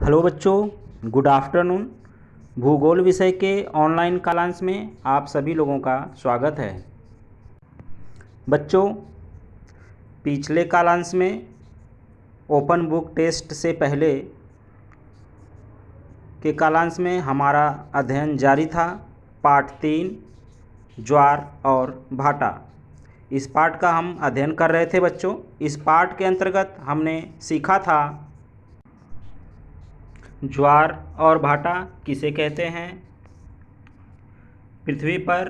Hello बच्चों, good afternoon. भूगोल विषय के ऑनलाइन क्लास में आप सभी लोगों का स्वागत है। बच्चों, पिछले क्लास में ओपन बुक टेस्ट से पहले के क्लास में हमारा अध्ययन जारी था। पाठ 3 ज्वार और भाटा, इस पाठ का हम अध्ययन कर रहे थे। बच्चों, इस पाठ के अंतर्गत हमने सीखा था ज्वार और भाटा किसे कहते हैं, पृथ्वी पर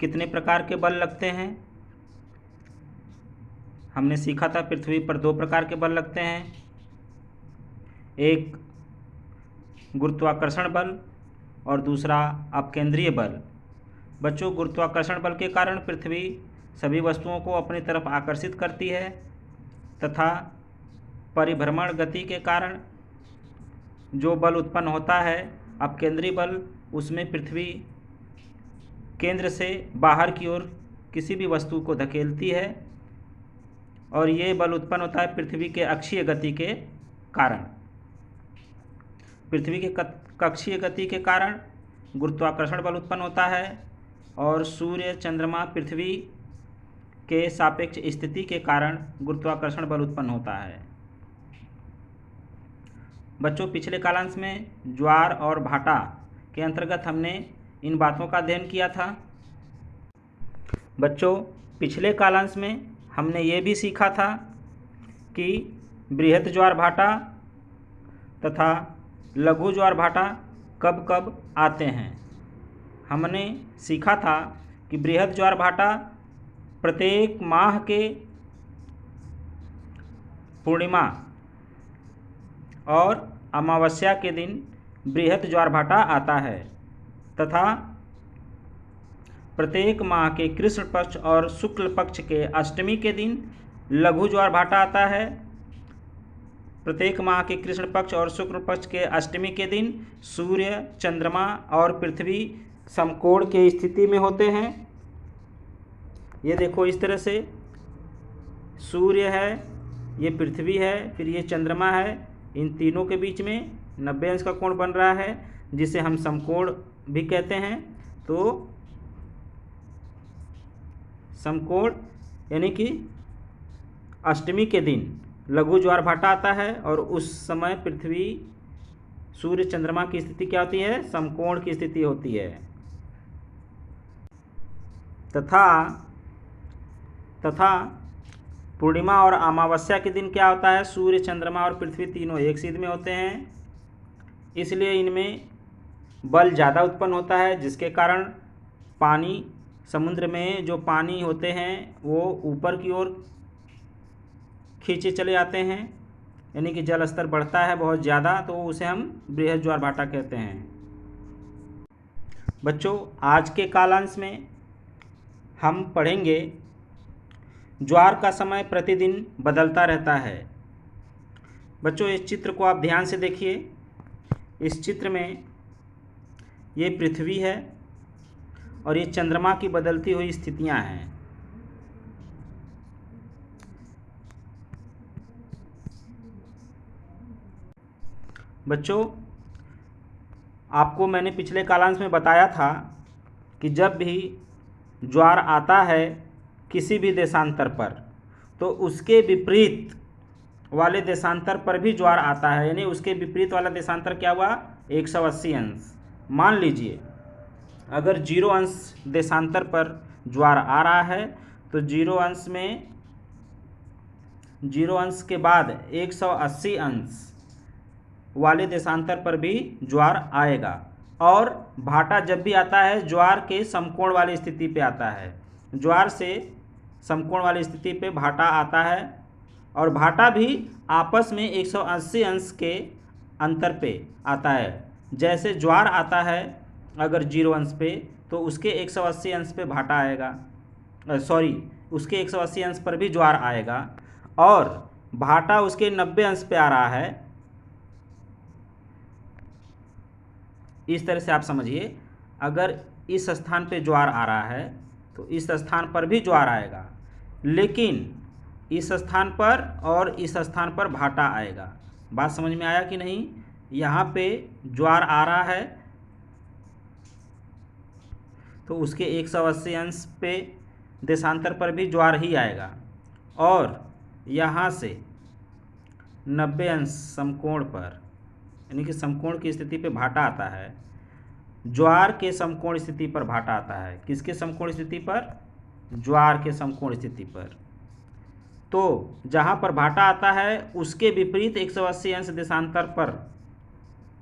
कितने प्रकार के बल लगते हैं। हमने सीखा था पृथ्वी पर 2 प्रकार के बल लगते हैं, एक गुरुत्वाकर्षण बल और दूसरा अपकेंद्रीय बल। बच्चों, गुरुत्वाकर्षण बल के कारण पृथ्वी सभी वस्तुओं को अपनी तरफ आकर्षित करती है तथा परिभ्रमण गति के कारण जो बल उत्पन्न होता है अपकेंद्री बल, उसमें पृथ्वी केंद्र से बाहर की ओर किसी भी वस्तु को धकेलती है और ये बल उत्पन्न होता है पृथ्वी के अक्षीय गति के कारण। पृथ्वी के कक्षीय गति के कारण गुरुत्वाकर्षण बल उत्पन्न होता है और सूर्य, चंद्रमा, पृथ्वी के सापेक्ष स्थिति के कारण गुरुत्वाकर्षण बल उत्पन्न होता है। बच्चों, पिछले क्लास में ज्वार और भाटा के अंतर्गत हमने इन बातों का अध्ययन किया था। बच्चों, पिछले क्लास में हमने ये भी सीखा था कि बृहत ज्वार भाटा तथा लघु ज्वार भाटा कब कब आते हैं। हमने सीखा था कि बृहत ज्वार भाटा प्रत्येक माह के पूर्णिमा और अमावस्या के दिन बृहत ज्वार भाटा आता है तथा प्रत्येक माह के कृष्ण पक्ष और शुक्ल पक्ष के अष्टमी के दिन लघु ज्वार भाटा आता है। प्रत्येक माह के कृष्ण पक्ष और शुक्ल पक्ष के अष्टमी के दिन सूर्य, चंद्रमा और पृथ्वी समकोण के स्थिति में होते हैं। ये देखो, इस तरह से सूर्य है, ये पृथ्वी है, फिर ये चंद्रमा है। इन तीनों के बीच में 90 अंश का कोण बन रहा है जिसे हम समकोण भी कहते हैं। तो समकोण यानी कि अष्टमी के दिन लघु ज्वार भाटा आता है और उस समय पृथ्वी, सूर्य, चंद्रमा की स्थिति क्या होती है? समकोण की स्थिति होती है। तथा पूर्णिमा और अमावस्या के दिन क्या होता है? सूर्य, चंद्रमा और पृथ्वी तीनों एक सीध में होते हैं, इसलिए इनमें बल ज़्यादा उत्पन्न होता है, जिसके कारण पानी, समुद्र में जो पानी होते हैं वो ऊपर की ओर खींचे चले आते हैं, यानी कि जल स्तर बढ़ता है बहुत ज़्यादा, तो उसे हम बृहत ज्वार भाटा कहते हैं। बच्चों, आज के कालांश में हम पढ़ेंगे ज्वार का समय प्रतिदिन बदलता रहता है। बच्चों, इस चित्र को आप ध्यान से देखिए। इस चित्र में ये पृथ्वी है और ये चंद्रमा की बदलती हुई स्थितियां हैं। बच्चों, आपको मैंने पिछले कालांश में बताया था कि जब भी ज्वार आता है किसी भी देशांतर पर, तो उसके विपरीत वाले देशांतर पर भी ज्वार आता है, यानी उसके विपरीत वाला देशांतर क्या हुआ? 180 अंश। मान लीजिए अगर 0 अंश देशांतर पर ज्वार आ रहा है तो 0 अंश में 0 अंश के बाद 180 अंश वाले देशांतर पर भी ज्वार आएगा। और भाटा जब भी आता है ज्वार के समकोण वाली स्थिति पे आता है। ज्वार से समकोण वाली स्थिति पे भाटा आता है और भाटा भी आपस में 180 अंश के अंतर पे आता है। जैसे ज्वार आता है अगर 0 अंश पे, तो उसके 180 अंश पे भाटा आएगा, उसके 180 अंश पर भी ज्वार आएगा, और भाटा उसके 90 अंश पे आ रहा है। इस तरह से आप समझिए, अगर इस स्थान पे ज्वार आ रहा है तो इस स्थान पर भी ज्वार आएगा, लेकिन इस स्थान पर और इस स्थान पर भाटा आएगा। बात समझ में आया कि नहीं? यहाँ पे ज्वार आ रहा है तो उसके 180 अंश पे देशांतर पर भी ज्वार ही आएगा, और यहाँ से 90 अंश समकोण पर, यानी कि समकोण की स्थिति पे भाटा आता है। ज्वार के समकोण स्थिति पर भाटा आता है। किसके समकोण स्थिति पर? ज्वार के समकोण स्थिति पर। तो जहाँ पर भाटा आता है उसके विपरीत 180 अंश देशांतर पर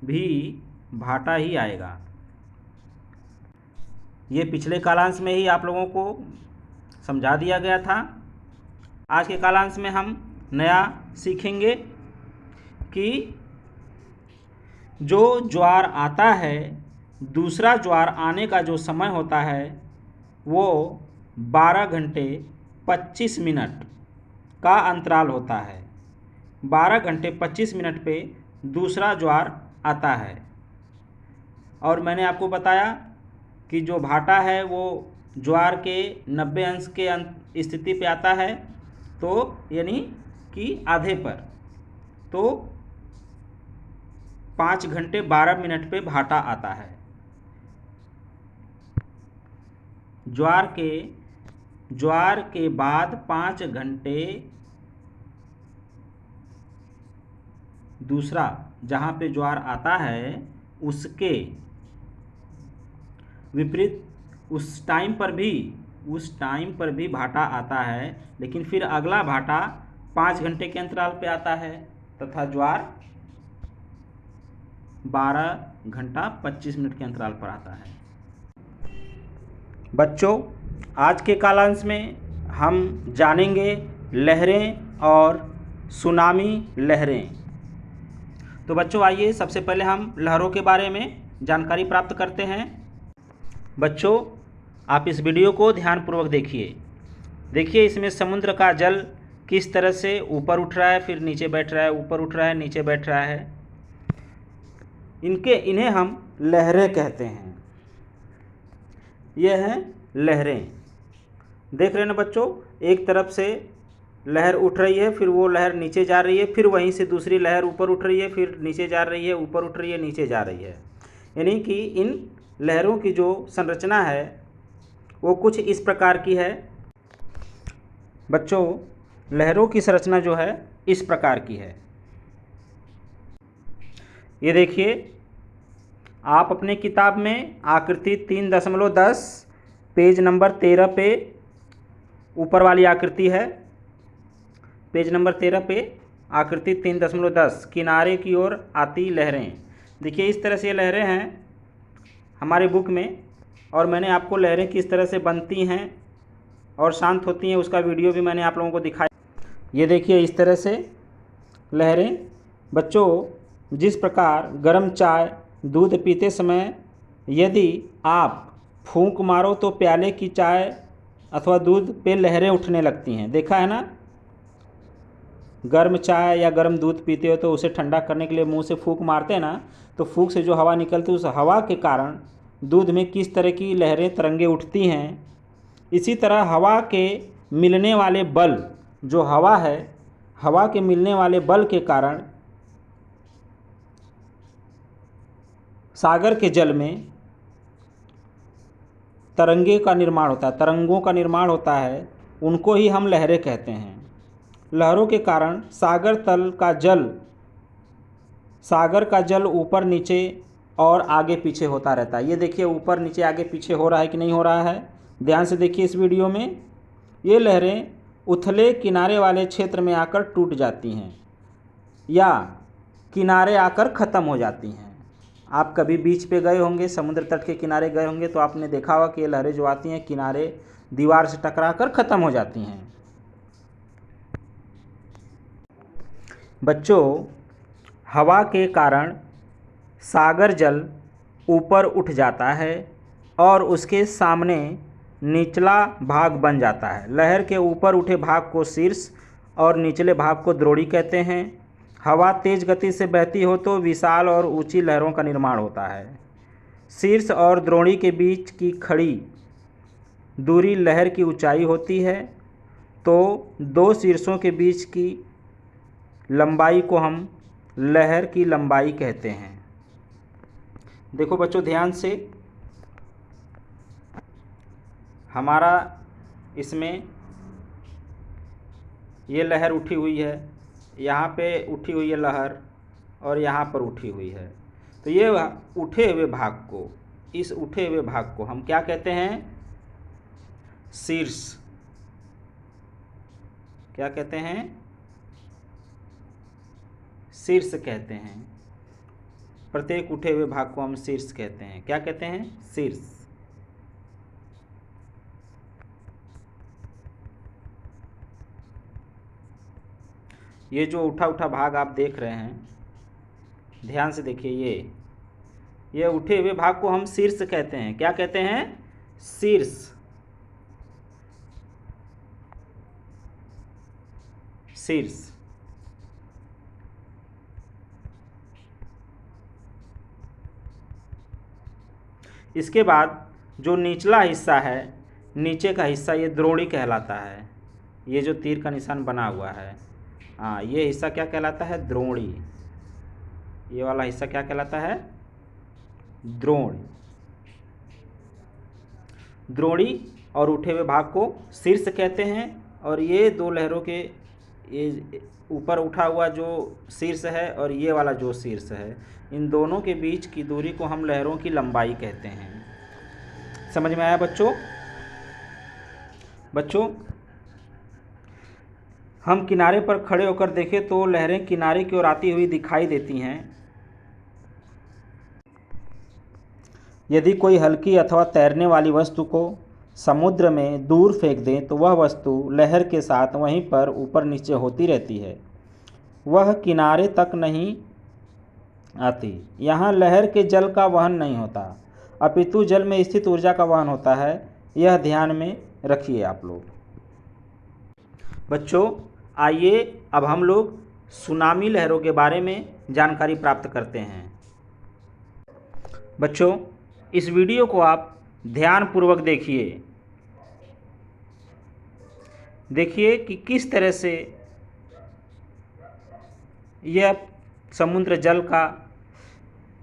भी भाटा ही आएगा। ये पिछले कालांश में ही आप लोगों को समझा दिया गया था। आज के कालांश में हम नया सीखेंगे कि जो ज्वार आता है, दूसरा ज्वार आने का जो समय होता है वो 12 घंटे 25 मिनट का अंतराल होता है। 12 घंटे 25 मिनट पे दूसरा ज्वार आता है। और मैंने आपको बताया कि जो भाटा है वो ज्वार के 90 अंश के स्थिति पे आता है, तो यानी कि आधे पर, तो 5 घंटे 12 मिनट पे भाटा आता है। ज्वार के बाद 5 घंटे दूसरा जहाँ पे ज्वार आता है उसके विपरीत उस टाइम पर भी भाटा आता है, लेकिन फिर अगला भाटा 5 घंटे के अंतराल पे आता है तथा ज्वार 12 घंटा 25 मिनट के अंतराल पर आता है। बच्चों, आज के कालांश में हम जानेंगे लहरें और सुनामी लहरें। तो बच्चों आइए सबसे पहले हम लहरों के बारे में जानकारी प्राप्त करते हैं। बच्चों, आप इस वीडियो को ध्यानपूर्वक देखिए इसमें समुद्र का जल किस तरह से ऊपर उठ रहा है, फिर नीचे बैठ रहा है, ऊपर उठ रहा है, नीचे बैठ रहा है। इन्हें हम लहरें कहते हैं। यह हैं लहरें। देख रहे हैं ना बच्चों, एक तरफ से लहर उठ रही है, फिर वो लहर नीचे जा रही है, फिर वहीं से दूसरी लहर ऊपर उठ रही है, फिर नीचे जा रही है, ऊपर उठ रही है, नीचे जा रही है। यानी कि इन लहरों की जो संरचना है वो कुछ इस प्रकार की है। बच्चों, लहरों की संरचना जो है इस प्रकार की है। ये देखिए, आप अपने किताब में आकृति 3.10 पेज नंबर 13 पे ऊपर वाली आकृति है। पेज नंबर 13 पे आकृति 3.10 किनारे की ओर आती लहरें। देखिए इस तरह से ये लहरें हैं हमारे बुक में, और मैंने आपको लहरें किस तरह से बनती हैं और शांत होती हैं उसका वीडियो भी मैंने आप लोगों को दिखाया। ये देखिए इस तरह से लहरें। बच्चों, जिस प्रकार गर्म चाय दूध पीते समय यदि आप फूंक मारो तो प्याले की चाय अथवा दूध पे लहरें उठने लगती हैं, देखा है ना। गर्म चाय या गर्म दूध पीते हो तो उसे ठंडा करने के लिए मुंह से फूंक मारते हैं ना, तो फूंक से जो हवा निकलती है उस हवा के कारण दूध में किस तरह की लहरें तरंगे उठती हैं। इसी तरह हवा के मिलने वाले बल, जो हवा है, हवा के मिलने वाले बल के कारण सागर के जल में तरंगों का निर्माण होता है, उनको ही हम लहरें कहते हैं। लहरों के कारण सागर का जल ऊपर नीचे और आगे पीछे होता रहता है। ये देखिए ऊपर नीचे आगे पीछे हो रहा है कि नहीं हो रहा है, ध्यान से देखिए इस वीडियो में। ये लहरें उथले किनारे वाले क्षेत्र में आकर टूट जाती हैं या किनारे आकर ख़त्म हो जाती हैं। आप कभी बीच पे गए होंगे, समुद्र तट के किनारे गए होंगे, तो आपने देखा होगा कि ये लहरें जो आती हैं किनारे दीवार से टकरा कर ख़त्म हो जाती हैं। बच्चों, हवा के कारण सागर जल ऊपर उठ जाता है और उसके सामने निचला भाग बन जाता है। लहर के ऊपर उठे भाग को शीर्ष और निचले भाग को द्रोणी कहते हैं। हवा तेज गति से बहती हो तो विशाल और ऊंची लहरों का निर्माण होता है। शीर्ष और द्रोणी के बीच की खड़ी दूरी लहर की ऊंचाई होती है, तो दो शीर्षों के बीच की लंबाई को हम लहर की लंबाई कहते हैं। देखो बच्चों ध्यान से, हमारा इसमें ये लहर उठी हुई है, यहाँ पे उठी हुई है लहर और यहाँ पर उठी हुई है। तो ये उठे हुए भाग को, इस उठे हुए भाग को हम क्या कहते हैं? शीर्ष। क्या कहते हैं? शीर्ष कहते हैं। प्रत्येक उठे हुए भाग को हम शीर्ष कहते हैं। क्या कहते हैं? शीर्ष। ये जो उठा उठा भाग आप देख रहे हैं, ध्यान से देखिए, ये उठे हुए भाग को हम शीर्ष कहते हैं। क्या कहते हैं? शीर्ष। शीर्ष। इसके बाद जो निचला हिस्सा है, नीचे का हिस्सा, ये द्रोणी कहलाता है। ये जो तीर का निशान बना हुआ है, हाँ, ये हिस्सा क्या कहलाता है? द्रोणी। ये वाला हिस्सा क्या कहलाता है? द्रोण। द्रोणी और उठे हुए भाग को शीर्ष कहते हैं। और ये दो लहरों के, ये ऊपर उठा हुआ जो शीर्ष है और ये वाला जो शीर्ष है, इन दोनों के बीच की दूरी को हम लहरों की लंबाई कहते हैं। समझ में आया बच्चों? बच्चों हम किनारे पर खड़े होकर देखें तो लहरें किनारे की ओर आती हुई दिखाई देती हैं। यदि कोई हल्की अथवा तैरने वाली वस्तु को समुद्र में दूर फेंक दें तो वह वस्तु लहर के साथ वहीं पर ऊपर नीचे होती रहती है, वह किनारे तक नहीं आती। यहाँ लहर के जल का वहन नहीं होता, अपितु जल में स्थित ऊर्जा का वहन होता है। यह ध्यान में रखिए आप लोग। बच्चों आइए अब हम लोग सुनामी लहरों के बारे में जानकारी प्राप्त करते हैं। बच्चों इस वीडियो को आप ध्यानपूर्वक देखिए कि किस तरह से यह समुद्र जल का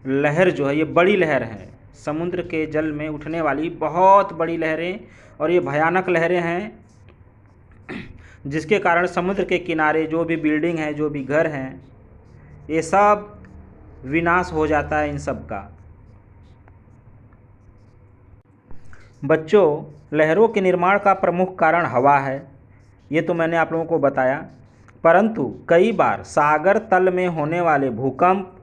लहर जो है, ये बड़ी लहर है, समुद्र के जल में उठने वाली बहुत बड़ी लहरें, और ये भयानक लहरें हैं जिसके कारण समुद्र के किनारे जो भी बिल्डिंग है, जो भी घर हैं, ये सब विनाश हो जाता है इन सब का। बच्चों लहरों के निर्माण का प्रमुख कारण हवा है, ये तो मैंने आप लोगों को बताया, परंतु कई बार सागर तल में होने वाले भूकंप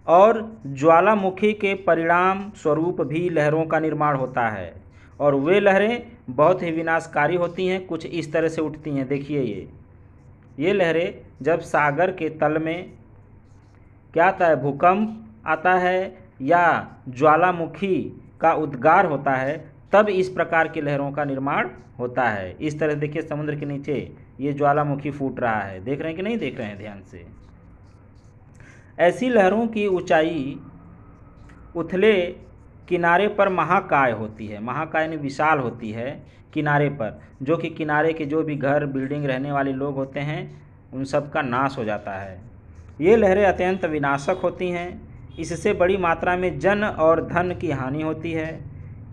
और ज्वालामुखी के परिणाम स्वरूप भी लहरों का निर्माण होता है, और वे लहरें बहुत ही विनाशकारी होती हैं। कुछ इस तरह से उठती हैं। देखिए ये लहरें जब सागर के तल में क्या आता है, भूकंप आता है या ज्वालामुखी का उद्गार होता है, तब इस प्रकार की लहरों का निर्माण होता है। इस तरह देखिए समुद्र के नीचे ये ज्वालामुखी फूट रहा है, देख रहे हैं कि नहीं देख रहे हैं ध्यान से। ऐसी लहरों की ऊंचाई उथले किनारे पर महाकाय होती है। महाकाय यानी विशाल होती है किनारे पर, जो कि किनारे के जो भी घर बिल्डिंग रहने वाले लोग होते हैं उन सब का नाश हो जाता है। ये लहरें अत्यंत विनाशक होती हैं। इससे बड़ी मात्रा में जन और धन की हानि होती है।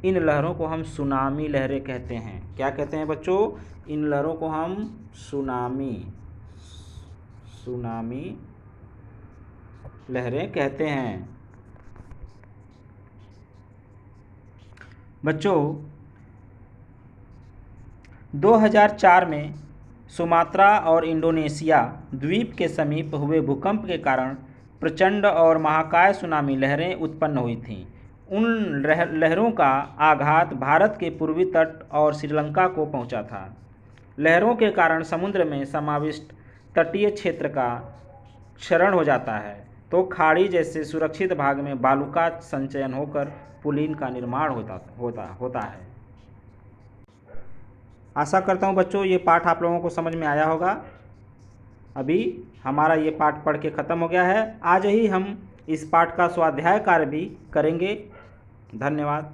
इन लहरों को हम सुनामी लहरें कहते हैं। क्या कहते हैं बच्चों? इन लहरों को हम सुनामी लहरें कहते हैं। बच्चों 2004 में सुमात्रा और इंडोनेशिया द्वीप के समीप हुए भूकंप के कारण प्रचंड और महाकाय सुनामी लहरें उत्पन्न हुई थीं। उन लहरों का आघात भारत के पूर्वी तट और श्रीलंका को पहुंचा था। लहरों के कारण समुद्र में समाविष्ट तटीय क्षेत्र का क्षरण हो जाता है, तो खाड़ी जैसे सुरक्षित भाग में बालू का संचयन होकर पुलिन का निर्माण होता है। आशा करता हूँ बच्चों ये पाठ आप लोगों को समझ में आया होगा। अभी हमारा ये पाठ पढ़ के ख़त्म हो गया है। आज ही हम इस पाठ का स्वाध्याय कार्य भी करेंगे। धन्यवाद।